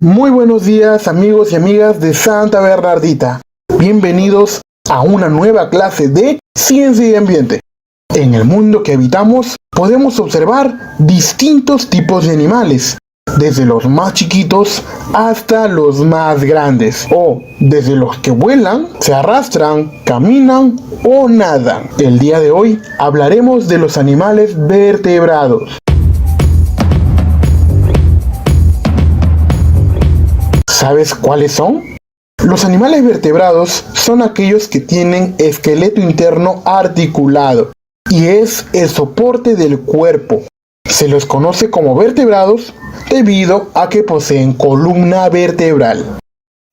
Muy buenos días amigos y amigas de Santa Bernardita. Bienvenidos a una nueva clase de Ciencia y Ambiente. En el mundo que habitamos podemos observar distintos tipos de animales, desde los más chiquitos hasta los más grandes, o desde los que vuelan, se arrastran, caminan o nadan. El día de hoy hablaremos de los animales vertebrados. ¿Sabes cuáles son? Los animales vertebrados son aquellos que tienen esqueleto interno articulado y es el soporte del cuerpo. Se los conoce como vertebrados debido a que poseen columna vertebral.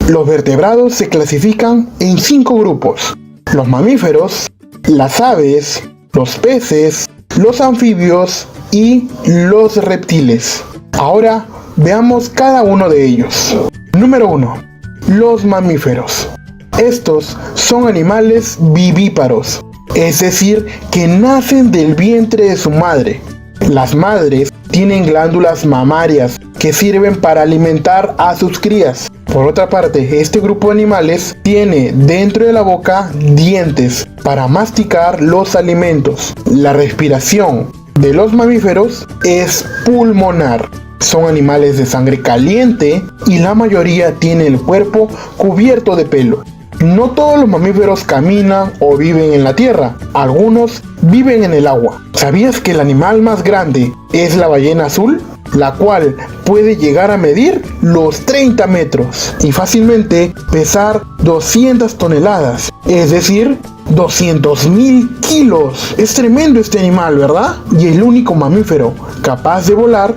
Los vertebrados se clasifican en 5 grupos: los mamíferos, las aves, los peces, los anfibios y los reptiles. Ahora veamos cada uno de ellos. Número 1. Los mamíferos. Estos son animales vivíparos, es decir, que nacen del vientre de su madre. Las madres tienen glándulas mamarias que sirven para alimentar a sus crías. Por otra parte, este grupo de animales tiene dentro de la boca dientes para masticar los alimentos. La respiración de los mamíferos es pulmonar. Son animales de sangre caliente y la mayoría tiene el cuerpo cubierto de pelo. No todos los mamíferos caminan o viven en la tierra, algunos viven en el agua. ¿Sabías que el animal más grande es la ballena azul? La cual puede llegar a medir los 30 metros y fácilmente pesar 200 toneladas, es decir, 200.000 kilos. Es tremendo este animal, ¿verdad? Y el único mamífero capaz de volar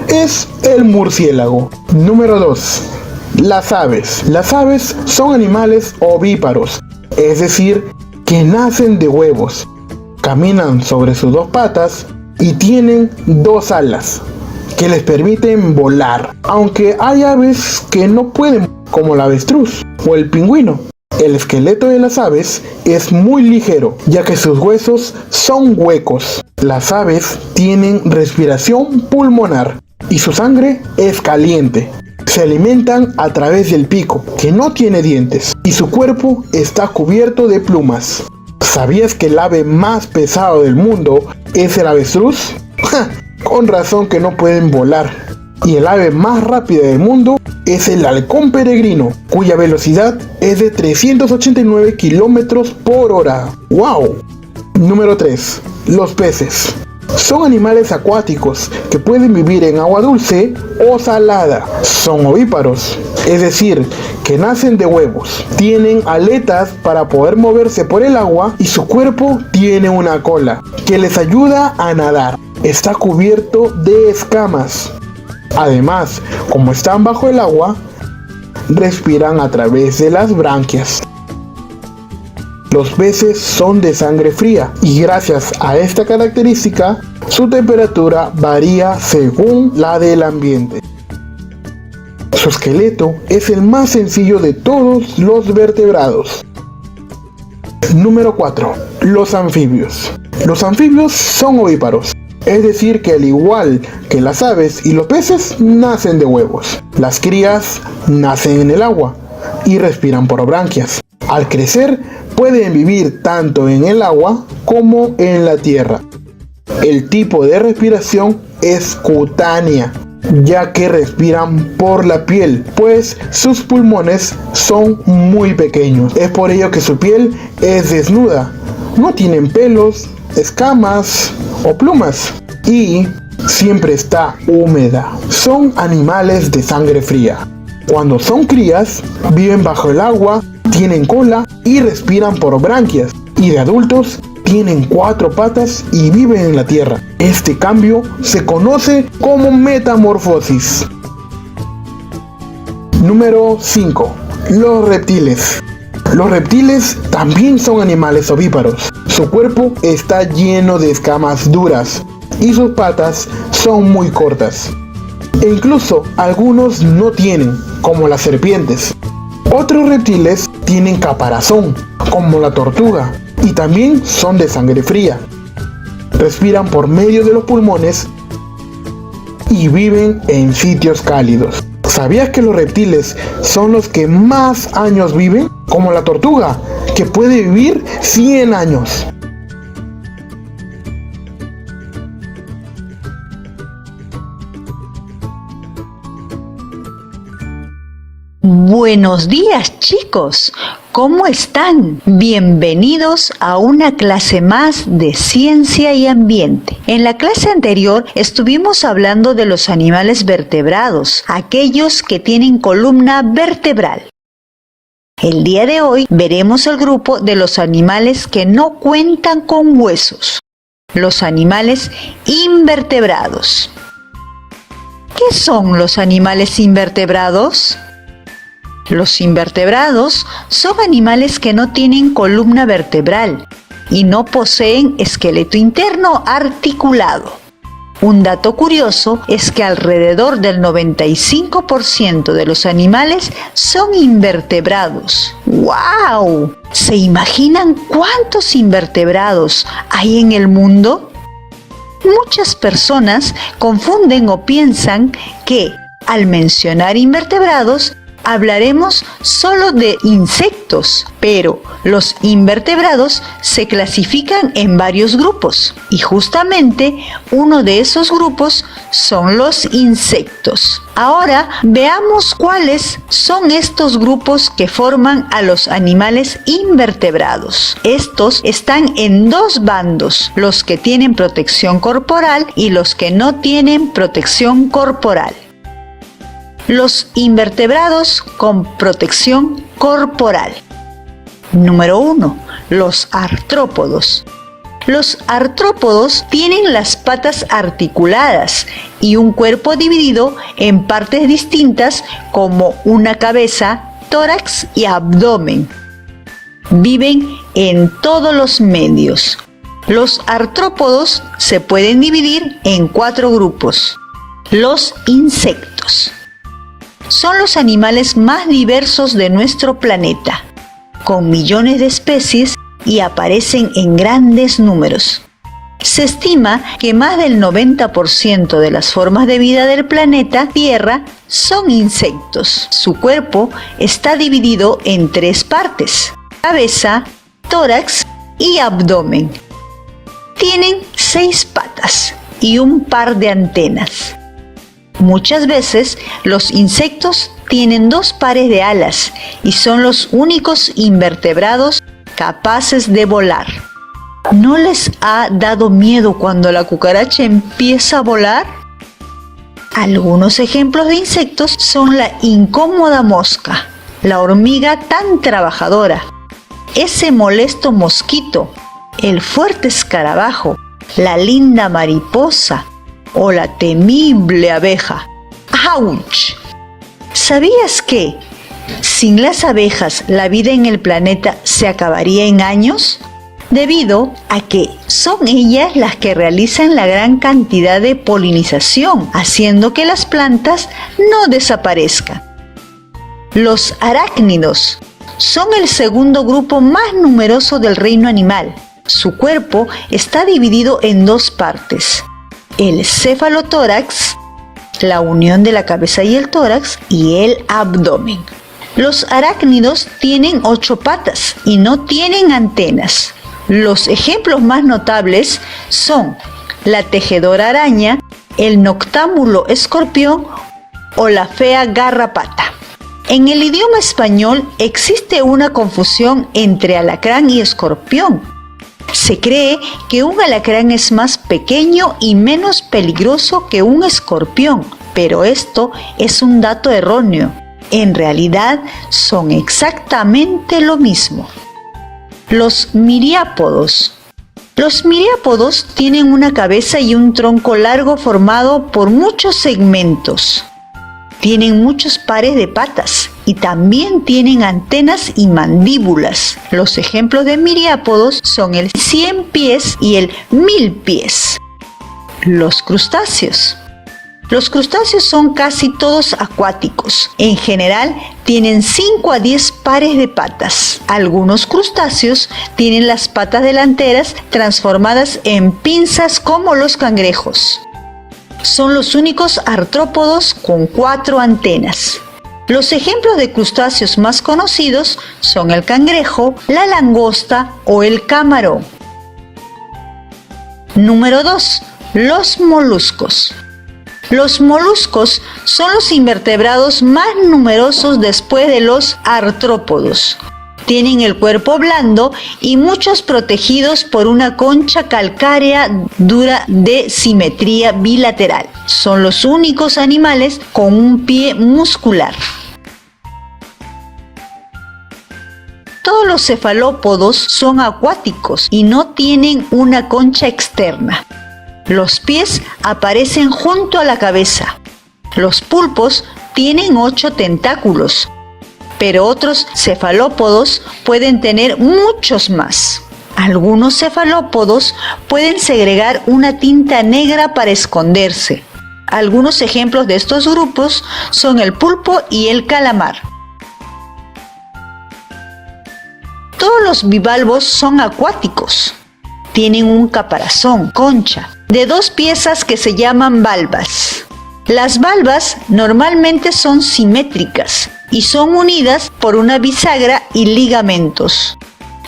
es el murciélago. Número 2. Las aves. Las aves son animales ovíparos, es decir, que nacen de huevos. Caminan sobre sus 2 patas y tienen 2 alas que les permiten volar, aunque hay aves que no pueden, como el avestruz o el pingüino. El esqueleto de las aves es muy ligero, ya que sus huesos son huecos. Las aves tienen respiración pulmonar y su sangre es caliente. Se alimentan a través del pico, que no tiene dientes, y su cuerpo está cubierto de plumas. ¿Sabías que el ave más pesado del mundo es el avestruz? Con razón que no pueden volar. Y el ave más rápida del mundo es el halcón peregrino, cuya velocidad es de 389 kilómetros por hora. ¡Wow! Número 3. Los peces. Son animales acuáticos que pueden vivir en agua dulce o salada. Son ovíparos, es decir, que nacen de huevos. Tienen aletas para poder moverse por el agua y su cuerpo tiene una cola que les ayuda a nadar. Está cubierto de escamas. Además, como están bajo el agua, respiran a través de las branquias. Los peces son de sangre fría y gracias a esta característica, su temperatura varía según la del ambiente. Su esqueleto es el más sencillo de todos los vertebrados. Número 4. Los anfibios. Los anfibios son ovíparos, es decir que al igual que las aves y los peces nacen de huevos. Las crías nacen en el agua y respiran por branquias. Al crecer pueden vivir tanto en el agua como en la tierra. El tipo de respiración es cutánea, ya que respiran por la piel, pues sus pulmones son muy pequeños. Es por ello que su piel es desnuda. No tienen pelos, escamas o plumas y siempre está húmeda. Son animales de sangre fría. Cuando son crías, viven bajo el agua, tienen cola y respiran por branquias, y de adultos tienen 4 patas y viven en la tierra. Este cambio se conoce como metamorfosis. Número 5. Los reptiles. Los reptiles también son animales ovíparos. Su cuerpo está lleno de escamas duras y sus patas son muy cortas. E incluso algunos no tienen, como las serpientes. Otros reptiles tienen caparazón, como la tortuga, y también son de sangre fría. Respiran por medio de los pulmones y viven en sitios cálidos. ¿Sabías que los reptiles son los que más años viven? Como la tortuga, que puede vivir 100 años. Buenos días, chicos. ¿Cómo están? Bienvenidos a una clase más de ciencia y ambiente. En la clase anterior estuvimos hablando de los animales vertebrados, aquellos que tienen columna vertebral. El día de hoy veremos el grupo de los animales que no cuentan con huesos, los animales invertebrados. ¿Qué son los animales invertebrados? Los invertebrados son animales que no tienen columna vertebral y no poseen esqueleto interno articulado. Un dato curioso es que alrededor del 95% de los animales son invertebrados. ¡Wow! ¿Se imaginan cuántos invertebrados hay en el mundo? Muchas personas confunden o piensan que, al mencionar invertebrados, hablaremos solo de insectos, pero los invertebrados se clasifican en varios grupos y justamente uno de esos grupos son los insectos. Ahora veamos cuáles son estos grupos que forman a los animales invertebrados. Estos están en dos bandos, los que tienen protección corporal y los que no tienen protección corporal. Los invertebrados con protección corporal. Número 1. Los artrópodos. Los artrópodos tienen las patas articuladas y un cuerpo dividido en partes distintas como una cabeza, tórax y abdomen. Viven en todos los medios. Los artrópodos se pueden dividir en 4 grupos. Los insectos. Son los animales más diversos de nuestro planeta, con millones de especies y aparecen en grandes números. Se estima que más del 90% de las formas de vida del planeta Tierra son insectos. Su cuerpo está dividido en 3 partes: cabeza, tórax y abdomen. Tienen 6 patas y un par de antenas. Muchas veces los insectos tienen 2 pares de alas y son los únicos invertebrados capaces de volar. ¿No les ha dado miedo cuando la cucaracha empieza a volar? Algunos ejemplos de insectos son la incómoda mosca, la hormiga tan trabajadora, ese molesto mosquito, el fuerte escarabajo, la linda mariposa o la temible abeja. ¡Auch! ¿Sabías que, sin las abejas, la vida en el planeta se acabaría en años? Debido a que son ellas las que realizan la gran cantidad de polinización, haciendo que las plantas no desaparezcan. Los arácnidos son el segundo grupo más numeroso del reino animal. Su cuerpo está dividido en 2 partes: el cefalotórax, la unión de la cabeza y el tórax, y el abdomen. Los arácnidos tienen 8 patas y no tienen antenas. Los ejemplos más notables son la tejedora araña, el noctámulo escorpión o la fea garrapata. En el idioma español existe una confusión entre alacrán y escorpión. Se cree que un alacrán es más pequeño y menos peligroso que un escorpión, pero esto es un dato erróneo. En realidad son exactamente lo mismo. Los miriápodos. Los miriápodos tienen una cabeza y un tronco largo formado por muchos segmentos. Tienen muchos pares de patas y también tienen antenas y mandíbulas. Los ejemplos de miriápodos son el 100 pies y el 1000 pies. Los crustáceos. Los crustáceos son casi todos acuáticos. En general, tienen 5 a 10 pares de patas. Algunos crustáceos tienen las patas delanteras transformadas en pinzas como los cangrejos. Son los únicos artrópodos con 4 antenas. Los ejemplos de crustáceos más conocidos son el cangrejo, la langosta o el camarón. Número 2. Los moluscos. Los moluscos son los invertebrados más numerosos después de los artrópodos. Tienen el cuerpo blando y muchos protegidos por una concha calcárea dura de simetría bilateral. Son los únicos animales con un pie muscular. Todos los cefalópodos son acuáticos y no tienen una concha externa. Los pies aparecen junto a la cabeza. Los pulpos tienen 8 tentáculos, pero otros cefalópodos pueden tener muchos más. Algunos cefalópodos pueden segregar una tinta negra para esconderse. Algunos ejemplos de estos grupos son el pulpo y el calamar. Todos los bivalvos son acuáticos. Tienen un caparazón, concha, de 2 piezas que se llaman valvas. Las valvas normalmente son simétricas y son unidas por una bisagra y ligamentos.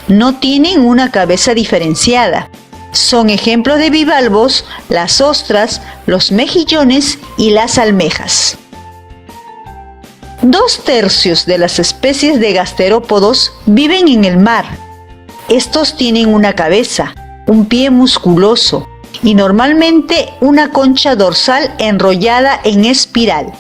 No tienen una cabeza diferenciada. Son ejemplos de bivalvos las ostras, los mejillones y las almejas. 2/3 de las especies de gasterópodos viven en el mar. Estos tienen una cabeza, un pie musculoso y normalmente una concha dorsal enrollada en espiral.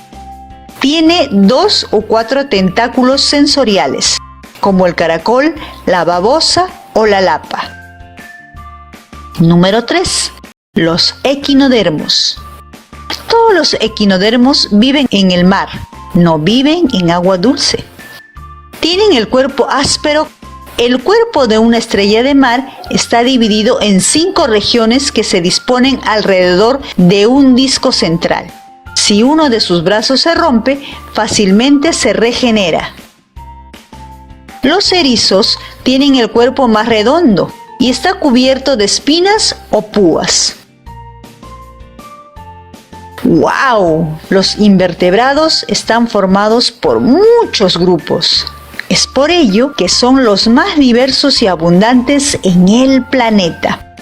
Tiene 2 o 4 tentáculos sensoriales, como el caracol, la babosa o la lapa. Número 3. Los equinodermos. Todos los equinodermos viven en el mar, no viven en agua dulce. Tienen el cuerpo áspero. El cuerpo de una estrella de mar está dividido en 5 regiones que se disponen alrededor de un disco central. Si uno de sus brazos se rompe, fácilmente se regenera. Los erizos tienen el cuerpo más redondo y está cubierto de espinas o púas. ¡Wow! Los invertebrados están formados por muchos grupos. Es por ello que son los más diversos y abundantes en el planeta.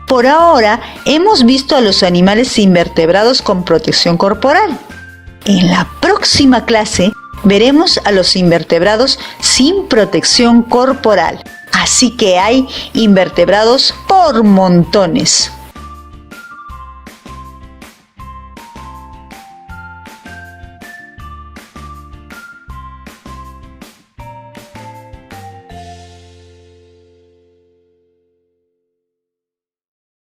Por ahora hemos visto a los animales invertebrados con protección corporal. En la próxima clase veremos a los invertebrados sin protección corporal. Así que hay invertebrados por montones.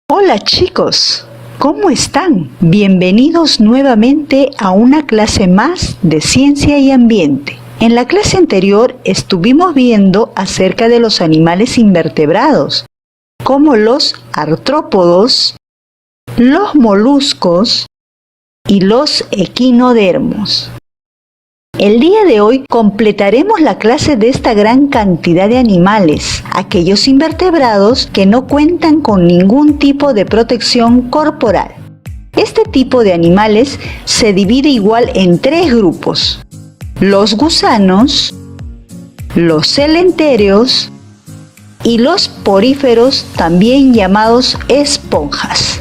Hola chicos, ¿cómo están? Bienvenidos nuevamente a una clase más de Ciencia y Ambiente. En la clase anterior estuvimos viendo acerca de los animales invertebrados, como los artrópodos, los moluscos y los equinodermos. El día de hoy completaremos la clase de esta gran cantidad de animales, aquellos invertebrados que no cuentan con ningún tipo de protección corporal. Este tipo de animales se divide igual en 3 grupos: los gusanos, los celentéreos y los poríferos, también llamados esponjas.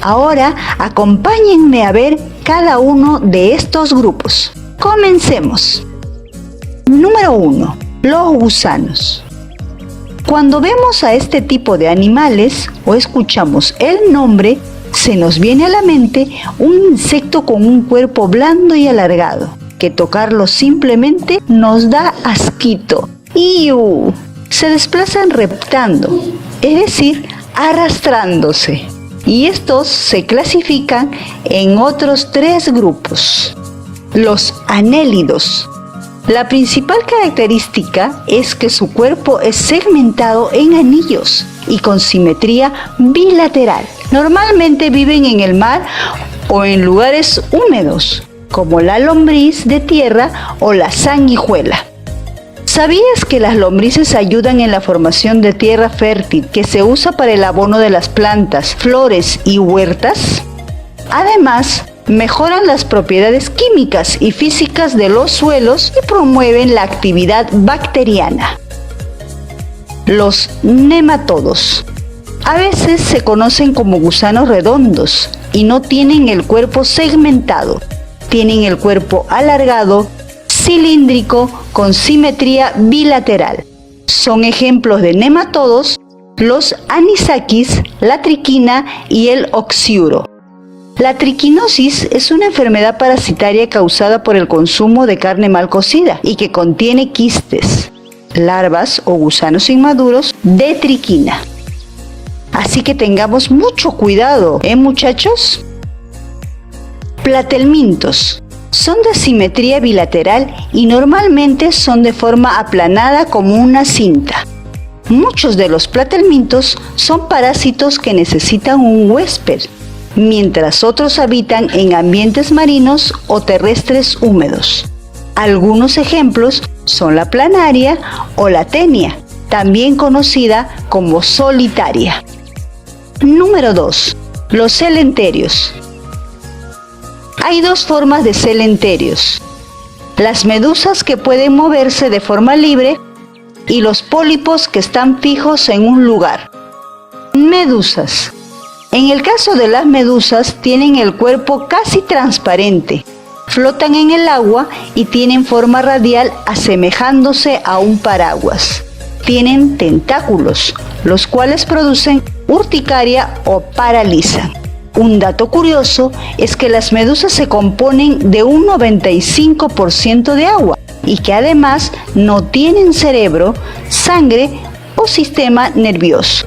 Ahora acompáñenme a ver cada uno de estos grupos. Comencemos. Número 1. Los gusanos. Cuando vemos a este tipo de animales o escuchamos el nombre, se nos viene a la mente un insecto con un cuerpo blando y alargado, que tocarlo simplemente nos da asquito. ¡Iu! Se desplazan reptando, es decir, arrastrándose. Y estos se clasifican en otros 3 grupos. Los anélidos. La principal característica es que su cuerpo es segmentado en anillos y con simetría bilateral. Normalmente viven en el mar o en lugares húmedos, como la lombriz de tierra o la sanguijuela. ¿Sabías que las lombrices ayudan en la formación de tierra fértil que se usa para el abono de las plantas, flores y huertas? Además, mejoran las propiedades químicas y físicas de los suelos y promueven la actividad bacteriana. Los nematodos. A veces se conocen como gusanos redondos y no tienen el cuerpo segmentado. Tienen el cuerpo alargado, cilíndrico, con simetría bilateral. Son ejemplos de nematodos los anisakis, la triquina y el oxiuro. La triquinosis es una enfermedad parasitaria causada por el consumo de carne mal cocida y que contiene quistes, larvas o gusanos inmaduros de triquina. Así que tengamos mucho cuidado, muchachos? Platelmintos. Son de simetría bilateral y normalmente son de forma aplanada como una cinta. Muchos de los platelmintos son parásitos que necesitan un huésped, mientras otros habitan en ambientes marinos o terrestres húmedos. Algunos ejemplos son la planaria o la tenia, también conocida como solitaria. Número 2. Los celenterios. Hay dos formas de celenterios: las medusas, que pueden moverse de forma libre, y los pólipos, que están fijos en un lugar. Medusas. En el caso de las medusas, tienen el cuerpo casi transparente, flotan en el agua y tienen forma radial asemejándose a un paraguas. Tienen tentáculos, los cuales producen urticaria o paralizan. Un dato curioso es que las medusas se componen de un 95% de agua y que además no tienen cerebro, sangre o sistema nervioso.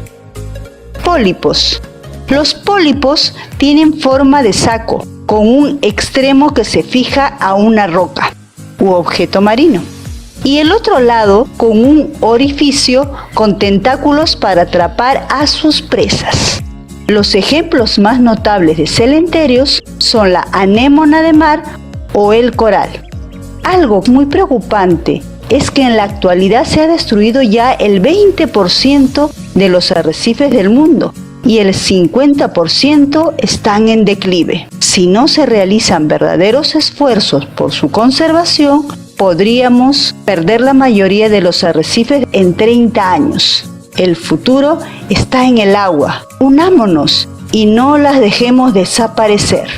Pólipos. Los pólipos tienen forma de saco, con un extremo que se fija a una roca u objeto marino, y el otro lado con un orificio con tentáculos para atrapar a sus presas. Los ejemplos más notables de celenterios son la anémona de mar o el coral. Algo muy preocupante es que en la actualidad se ha destruido ya el 20% de los arrecifes del mundo y el 50% están en declive. Si no se realizan verdaderos esfuerzos por su conservación, podríamos perder la mayoría de los arrecifes en 30 años. El futuro está en el agua. Unámonos y no las dejemos desaparecer.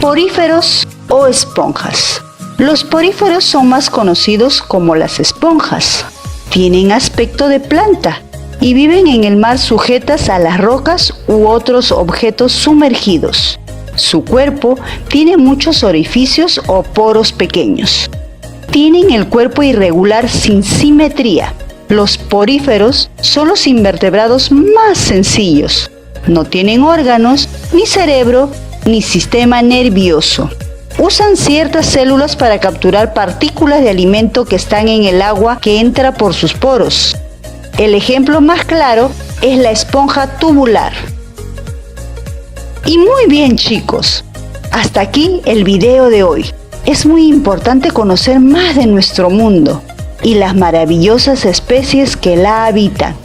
Poríferos o esponjas. Los poríferos son más conocidos como las esponjas. Tienen aspecto de planta y viven en el mar sujetas a las rocas u otros objetos sumergidos. Su cuerpo tiene muchos orificios o poros pequeños. Tienen el cuerpo irregular sin simetría. Los poríferos son los invertebrados más sencillos. No tienen órganos, ni cerebro, ni sistema nervioso. Usan ciertas células para capturar partículas de alimento que están en el agua que entra por sus poros. El ejemplo más claro es la esponja tubular. Y muy bien, chicos, hasta aquí el video de hoy. Es muy importante conocer más de nuestro mundo y las maravillosas especies que la habitan.